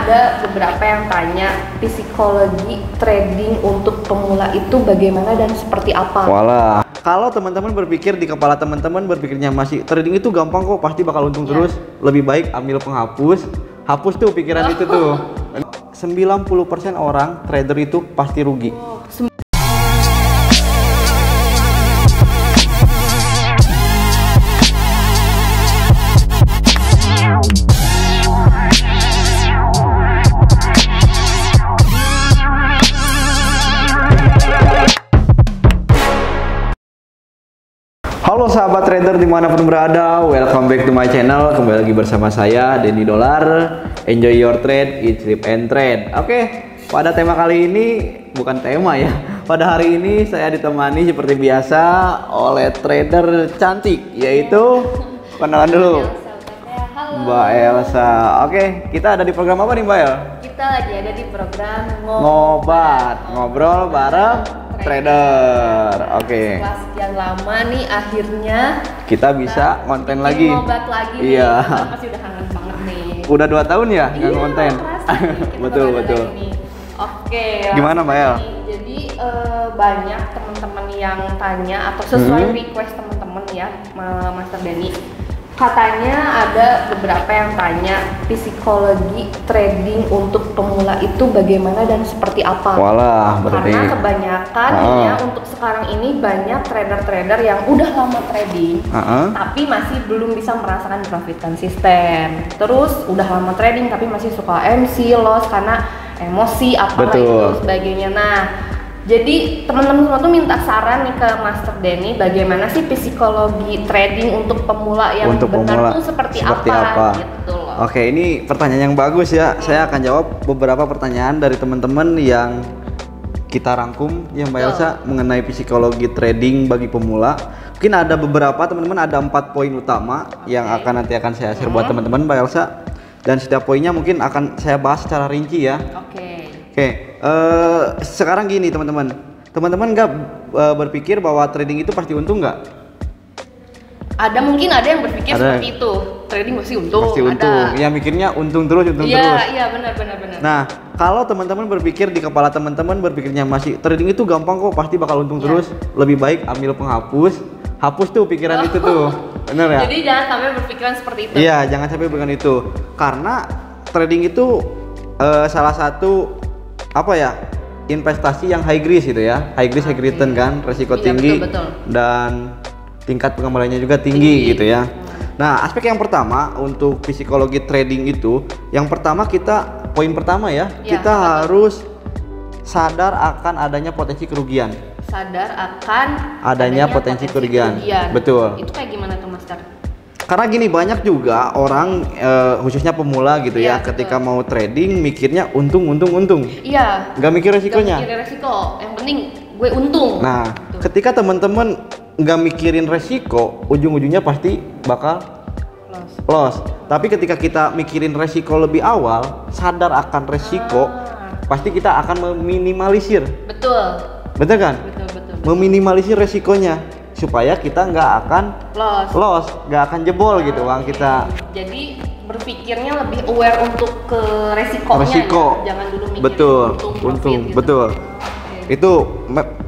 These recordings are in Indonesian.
ada beberapa yang tanya psikologi trading untuk pemula itu bagaimana dan seperti apa. Walah, kalau teman-teman berpikir di kepala teman-teman berpikirnya masih trading itu gampang kok, pasti bakal untung terus, lebih baik ambil penghapus, hapus tuh pikiran itu tuh. 90% orang trader itu pasti rugi. Halo sahabat trader dimanapun berada, welcome back to my channel. Kembali lagi bersama saya Denny Dolar. Enjoy your trade, eat, sleep, and trade. Oke, pada tema kali ini, bukan tema ya, pada hari ini saya ditemani seperti biasa oleh trader cantik, yaitu kenalan dulu, Mbak Elsa. Oke, kita ada di program apa nih Mbak El? Kita lagi ada di program Ngobat, ngobrol bareng trader. Oke. Setelah sekian lama nih akhirnya kita bisa konten lagi. Ngobat lagi. Iya. Pasti udah kangen banget nih. Udah 2 tahun ya nggak konten. Betul. Oke. Gimana Mbak El? Jadi banyak teman-teman yang tanya atau sesuai request teman-teman ya, Master Denny. Katanya ada beberapa yang tanya psikologi trading untuk pemula itu bagaimana dan seperti apa. Walah, berarti. Karena kebanyakan ya untuk sekarang ini banyak trader-trader yang udah lama trading, tapi masih belum bisa merasakan profit konsisten. Terus udah lama trading tapi masih suka MC, loss karena emosi apa itu sebagainya. Nah, jadi teman-teman semua tuh minta saran nih ke Master Denny, bagaimana sih psikologi trading untuk pemula yang benar tuh seperti apa gitu loh. Oke, ini pertanyaan yang bagus ya. Saya akan jawab beberapa pertanyaan dari teman-teman yang kita rangkum ya Mbak Elsa mengenai psikologi trading bagi pemula. Mungkin ada beberapa teman-teman, ada 4 poin utama yang nanti akan saya share buat teman-teman Mbak Elsa. Dan setiap poinnya mungkin akan saya bahas secara rinci ya. Oke, sekarang gini teman-teman nggak berpikir bahwa trading itu pasti untung nggak? Mungkin ada yang berpikir seperti itu, trading pasti untung. Pasti untung, ya mikirnya untung terus. Iya benar. Nah, kalau teman-teman berpikir di kepala teman-teman berpikirnya masih trading itu gampang kok, pasti bakal untung terus, lebih baik ambil penghapus, hapus tuh pikiran itu tuh, bener ya? Jadi jangan sampai berpikiran seperti itu. Iya, jangan sampai berpikiran itu, karena trading itu salah satu investasi yang high risk gitu ya, high risk high return kan, resiko tinggi betul. Dan tingkat pengembaliannya juga tinggi gitu ya. Nah, aspek yang pertama untuk psikologi trading itu, yang pertama poin pertama ya, kita harus sadar akan adanya potensi kerugian. Sadar akan adanya potensi kerugian. Betul. Itu kayak gimana tuh Master? Karena gini, banyak juga orang khususnya pemula gitu ya, ketika mau trading mikirnya untung. Iya. Nggak mikir resikonya. Nggak mikir resiko, yang penting gue untung. Nah, ketika teman-teman nggak mikirin resiko, ujung-ujungnya pasti bakal loss. Tapi ketika kita mikirin resiko lebih awal, sadar akan resiko, pasti kita akan meminimalisir. Betul kan? Betul. Meminimalisir resikonya, supaya kita nggak akan loss, nggak akan jebol gitu uang kita. Jadi berpikirnya lebih aware untuk ke resikonya. Ya? Jangan dulu mikirin untung. Gitu. Betul. Itu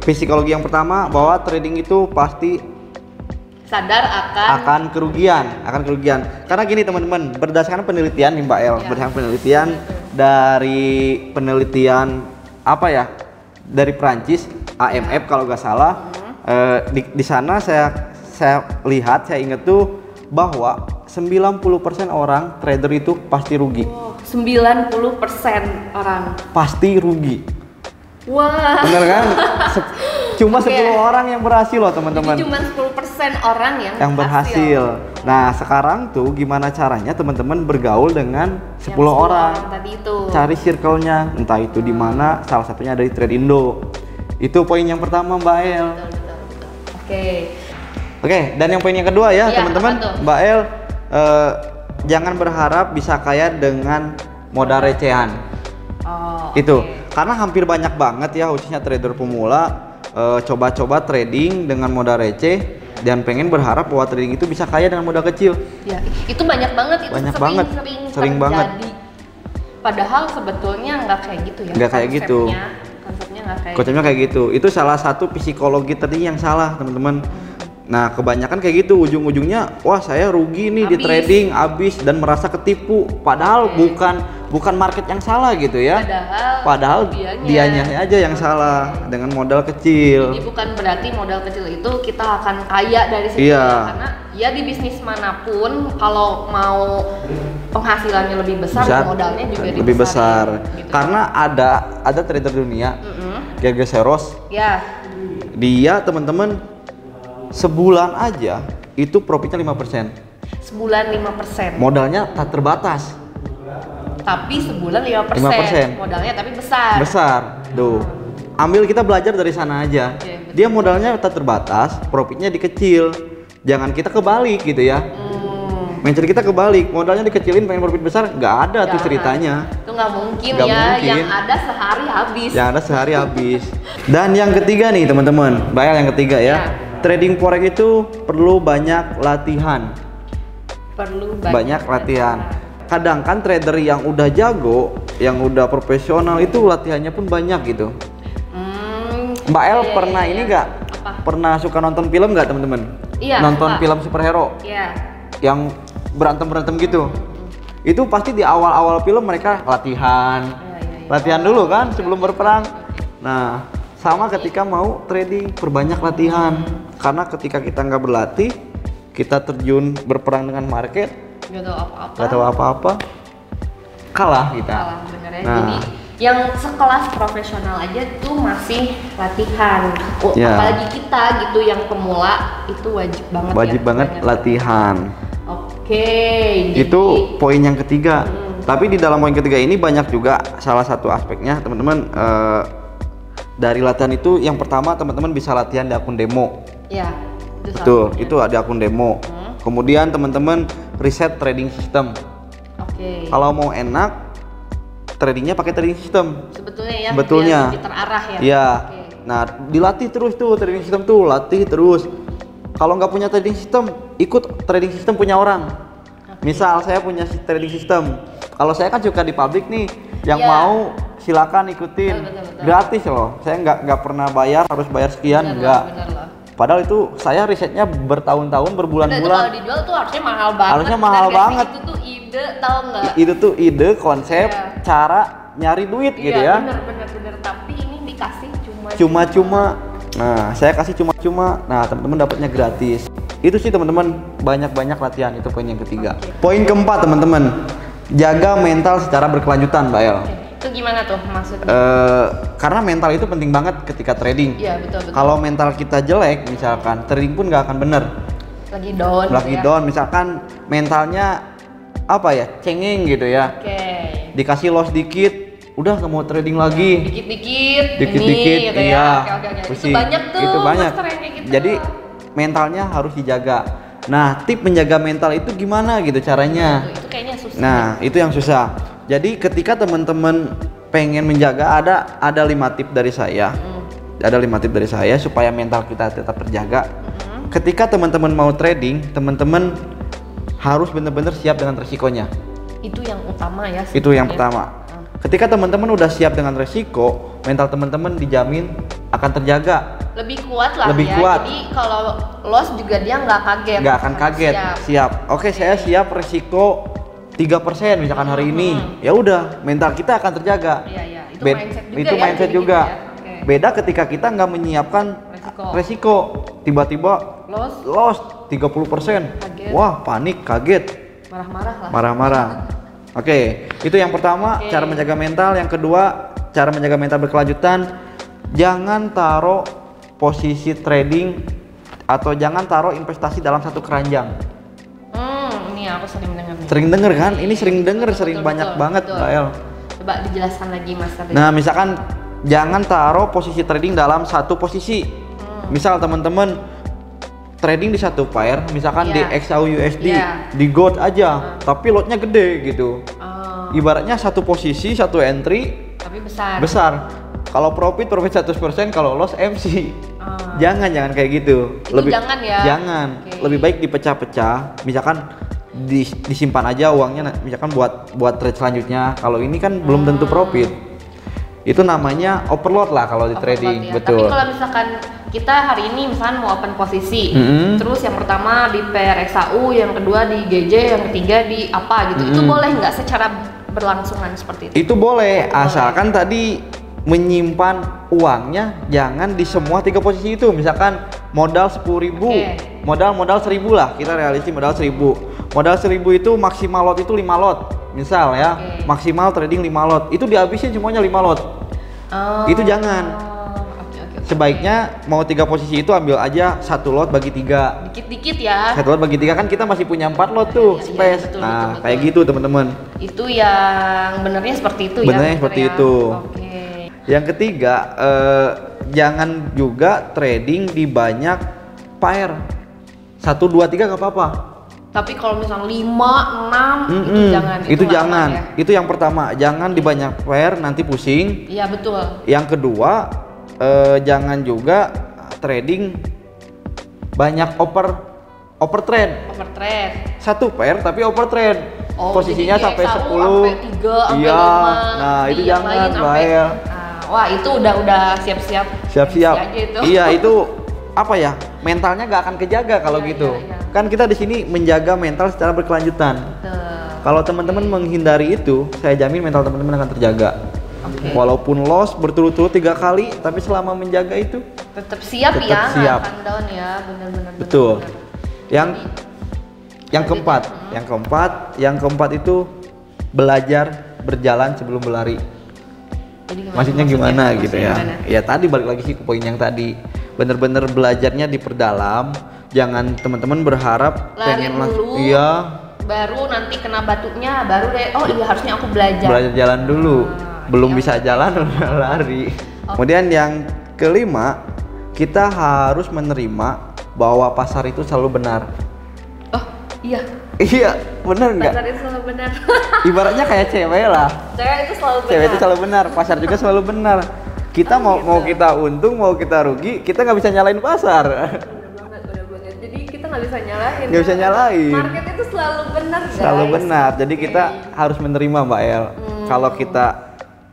psikologi yang pertama, bahwa trading itu pasti sadar akan kerugian. Karena gini teman-teman, berdasarkan penelitian nih Mbak El, berdasarkan penelitian dari penelitian dari Prancis, AMF kalau nggak salah. Di sana saya lihat, saya ingat tuh bahwa 90% orang trader itu pasti rugi. 90% orang pasti rugi. Wah. Bener kan? Cuma 10 orang yang berhasil loh teman-teman. Cuma 10% orang yang berhasil. Nah, sekarang tuh gimana caranya teman-teman bergaul dengan 10 orang tadi itu. Cari circle-nya, entah itu di mana, salah satunya dari Trade Indo. Itu poin yang pertama Mbak El. Oke, dan yang poin yang kedua ya teman-teman, Mbak El, jangan berharap bisa kaya dengan modal recehan. Karena hampir banyak banget ya, khususnya trader pemula, coba-coba trading dengan modal receh dan pengen berharap bahwa trading itu bisa kaya dengan modal kecil. Ya, itu banyak banget, itu sering banget. Padahal sebetulnya nggak kayak gitu ya. Nggak kayak gitu. Konsepnya nggak kayak. Konsepnya kayak gitu. Itu salah satu psikologi tadi yang salah, teman-teman. Nah, kebanyakan kayak gitu, ujung-ujungnya wah saya rugi nih di trading, habis dan merasa ketipu. Padahal bukan market yang salah gitu ya. Padahal dianya aja yang salah dengan modal kecil. Jadi bukan berarti modal kecil itu kita akan kaya dari situ ya. Karena ya di bisnis manapun kalau mau penghasilannya lebih besar, modalnya juga lebih besar. Gitu. Karena ada trader dunia, Gege Seros. Ya. Dia teman-teman sebulan aja itu profitnya 5%. Sebulan 5%. Modalnya tak terbatas. Tapi sebulan 5%. Modalnya tapi besar. Besar. Tuh. Ambil kita belajar dari sana aja. Dia modalnya tak terbatas, profitnya dikecil. Jangan kita kebalik gitu ya. Mindset kita kebalik, modalnya dikecilin pengen profit besar, nggak ada tuh ceritanya. Itu nggak mungkin ya, yang ada sehari habis. Yang ada sehari habis. Dan yang ketiga nih teman-teman, bayar yang ketiga ya. Trading forex itu perlu banyak latihan. Perlu banyak latihan. Kadang kan trader yang udah jago, yang udah profesional itu latihannya pun banyak gitu. Mbak El pernah ini nggak? Pernah suka nonton film nggak teman-teman? Iya. Nonton film superhero? Iya. Yang berantem gitu. Itu pasti di awal-awal film mereka latihan. Latihan dulu kan sebelum berperang. Nah, sama ketika mau trading perbanyak latihan. Karena ketika kita nggak berlatih, kita terjun berperang dengan market, nggak tahu apa-apa, kalah kita. Kalah bener ya. Jadi yang sekelas profesional aja tuh masih latihan. Apalagi kita gitu yang pemula itu wajib banget. Wajib banget latihan. Itu poin yang ketiga. Tapi di dalam poin ketiga ini banyak juga salah satu aspeknya teman-teman. Dari latihan itu yang pertama teman-teman bisa latihan di akun demo. Ya, betul, itu ada akun demo. Kemudian teman-teman riset trading system. Kalau mau enak, tradingnya pakai trading system. Sebetulnya ya, terarah ya. Iya. Nah, dilatih terus tuh trading system tuh, latih terus. Kalau nggak punya trading system, ikut trading system punya orang. Misal saya punya trading system. Kalau saya kan suka di publik nih, yang mau silakan ikutin. Betul. Gratis loh. Saya nggak pernah bayar, harus bayar sekian, enggak. Padahal itu saya risetnya bertahun-tahun, berbulan-bulan. Kalau dijual tuh harusnya mahal banget. Harusnya mahal banget. Itu tuh ide, tahu nggak? Itu tuh ide, konsep, cara nyari duit gitu ya. Bener. Tapi ini dikasih cuma-cuma. Nah, saya kasih cuma-cuma. Nah, teman-teman dapatnya gratis. Itu sih teman-teman, banyak-banyak latihan. Itu poin yang ketiga. Poin keempat teman-teman, jaga mental secara berkelanjutan, Mbak El. Itu gimana tuh maksudnya? Karena mental itu penting banget ketika trading. Iya, betul. Kalau mental kita jelek, misalkan trading pun nggak akan bener. Lagi down, misalkan mentalnya apa ya, cengeng gitu ya. Dikasih loss dikit, udah nggak mau trading lagi. Dikit-dikit, gitu iya. Itu banyak tuh. Itu banyak. Gitu. Jadi mentalnya harus dijaga. Nah, tip menjaga mental itu gimana gitu caranya? Itu kayaknya susah. Nah, itu yang susah. Jadi ketika teman-teman pengen menjaga, ada 5 tip dari saya. Ada 5 tip dari saya supaya mental kita tetap terjaga. Ketika teman-teman mau trading, teman-teman harus benar-benar siap dengan resikonya. Itu yang utama ya. Itu yang pertama. Ketika teman-teman udah siap dengan resiko, mental teman-teman dijamin akan terjaga. Lebih kuat lah. Lebih kuat. Jadi kalau loss juga dia nggak kaget. Nggak akan kaget. Siap. Oke, saya siap resiko 3% misalkan hari ini. Ya udah, mental kita akan terjaga. Iya. Itu mindset juga. Beda ketika kita nggak menyiapkan resiko. Tiba-tiba loss 30%. Kaget. Wah, panik, kaget. Marah-marah. Oke, itu yang pertama, cara menjaga mental. Yang kedua, cara menjaga mental berkelanjutan. Jangan taruh posisi trading atau jangan taruh investasi dalam satu keranjang. Ini aku sering dengar nih. Sering denger kan? Ini sering denger, sering banyak banget, Mbak El. Coba dijelaskan lagi Mas. Nah, misalkan jangan taruh posisi trading dalam satu posisi. Misal teman-teman trading di satu pair, misalkan di XAUUSD, di gold aja, tapi lotnya gede gitu. Ibaratnya satu posisi, satu entry, tapi besar. Kalau profit 100%, kalau loss MC. Jangan kayak gitu. Jangan ya. Jangan. Lebih baik dipecah-pecah. Misalkan disimpan aja uangnya, misalkan buat trade selanjutnya. Kalau ini kan belum tentu profit. Itu namanya overload lah kalau di trading, ya. betul. Tapi kalau misalkan kita hari ini misalkan mau open posisi, terus yang pertama di PRXAU, yang kedua di GJ, yang ketiga di apa gitu, itu boleh nggak secara berlangsungan seperti itu? Itu boleh, asalkan tadi menyimpan uangnya jangan di semua 3 posisi itu. Misalkan modal 10.000, modal 1.000 lah, kita realistis modal 1.000. Modal 1.000 itu maksimal lot itu 5 lot. Misal ya, maksimal trading 5 lot. Itu dihabisin semuanya 5 lot. Itu jangan. Sebaiknya mau 3 posisi itu ambil aja 1 lot bagi 3. Dikit-dikit ya. 1 lot bagi 3 kan kita masih punya 4 lot tuh, space. Betul, nah, betul. Kayak gitu teman-teman. Itu yang benernya seperti itu ya. Benernya seperti itu. Oke. Yang ketiga, jangan juga trading di banyak pair. 1, 2, 3 nggak apa-apa. Tapi kalau misalnya 5, 6 itu jangan. Itu jangan. Ya? Itu yang pertama, jangan di banyak pair nanti pusing. Iya betul. Yang kedua, jangan juga trading banyak over trade. Overtrade. 1 pair tapi over trade. Posisinya sampai 10. Sampai 3, sampai 5. Nah, itu jangan, Bael. Wah, itu udah siap-siap. Siap-siap. Itu. Iya, itu apa ya? Mentalnya nggak akan kejaga kalau gitu. Iya. Kan kita di sini menjaga mental secara berkelanjutan. Kalau teman-teman menghindari itu, saya jamin mental teman-teman akan terjaga. Walaupun loss berturut-turut 3 kali, tapi selama menjaga itu tetap siap tetap ya, siap. nggak akan down ya, benar-benar. Betul. Yang keempat itu belajar berjalan sebelum berlari. Maksudnya gimana gitu ya? Ya tadi balik lagi sih ke poin yang tadi. Bener-bener belajarnya diperdalam. Jangan teman-teman berharap lari pengen dulu, baru nanti kena batuknya, baru deh, oh iya harusnya aku belajar. Belajar jalan dulu. Belum bisa jalan udah lari. Kemudian yang kelima, kita harus menerima bahwa pasar itu selalu benar. Oh iya. Iya, benar nggak? Pasar itu selalu benar. Ibaratnya kayak cewek lah. Cewek itu selalu benar. Cewek itu selalu benar, pasar juga selalu benar. Kita mau kita untung, mau kita rugi, kita nggak bisa nyalain pasar. Benar banget. Jadi kita nggak bisa nyalain. Nggak bisa nyalain. Market itu selalu benar, guys. Selalu benar. Jadi kita harus menerima, Mbak El. Kalau kita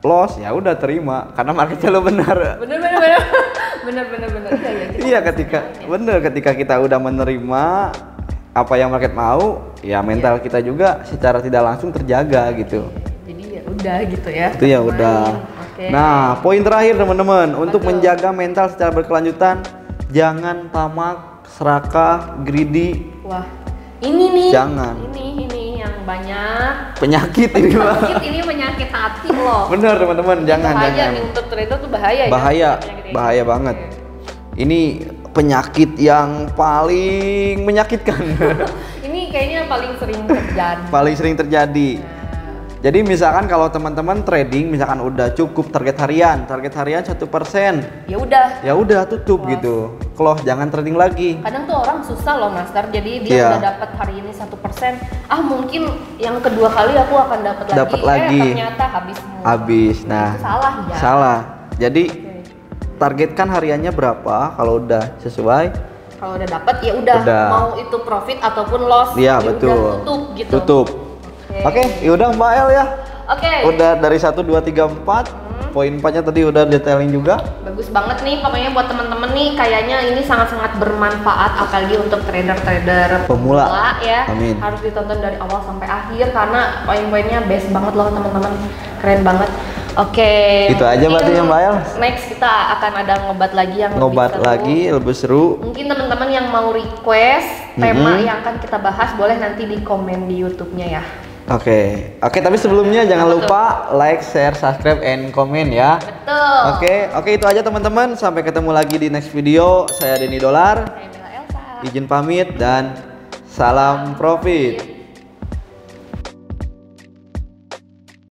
loss ya udah terima karena market selalu benar. Benar. Iya, ketika kita udah menerima apa yang market mau, ya mental kita juga secara tidak langsung terjaga gitu. Jadi ya udah gitu ya. Itu ya udah. Nah, poin terakhir teman-teman, untuk menjaga mental secara berkelanjutan, jangan tamak, serakah, greedy. Wah, ini nih. Jangan. Ini yang banyak penyakit ini, Pak. Ini penyakit hati loh. Bener teman-teman, jangan. Nih, untuk trader tuh bahaya ya. Bahaya banget. Ini penyakit yang paling menyakitkan. Ini kayaknya paling sering terjadi. Jadi misalkan kalau teman-teman trading, misalkan udah cukup target harian 1%, ya udah tutup gitu. Close, jangan trading lagi. Kadang tuh orang susah loh master, jadi dia udah dapat hari ini 1%, mungkin yang kedua kali aku akan dapat lagi. Ternyata habis. Nah, itu salah ya. Salah. Jadi targetkan hariannya berapa, kalau udah sesuai. Kalau udah dapat ya udah, mau itu profit ataupun loss. Iya, betul. Udah tutup gitu. Tutup. Oke, yaudah Mbak El ya. Udah dari 1, 2, 3, 4. Poin 4-nya tadi udah detailing juga. Bagus banget nih, pokoknya buat temen-temen nih kayaknya ini sangat-sangat bermanfaat, apalagi untuk trader-trader pemula ya. Amin. Harus ditonton dari awal sampai akhir karena poin-poinnya best banget loh teman-teman, keren banget. Itu aja berarti ya Mbak El. Next kita akan ada ngobat lagi yang lebih seru. Mungkin teman-teman yang mau request tema yang akan kita bahas boleh nanti di komen di YouTube-nya ya. Oke, tapi sebelumnya jangan lupa like, share, subscribe, and comment ya. Betul. Oke, itu aja teman-teman. Sampai ketemu lagi di next video. Saya Denny Dolar. Saya Mila Elsa. Izin pamit dan salam profit.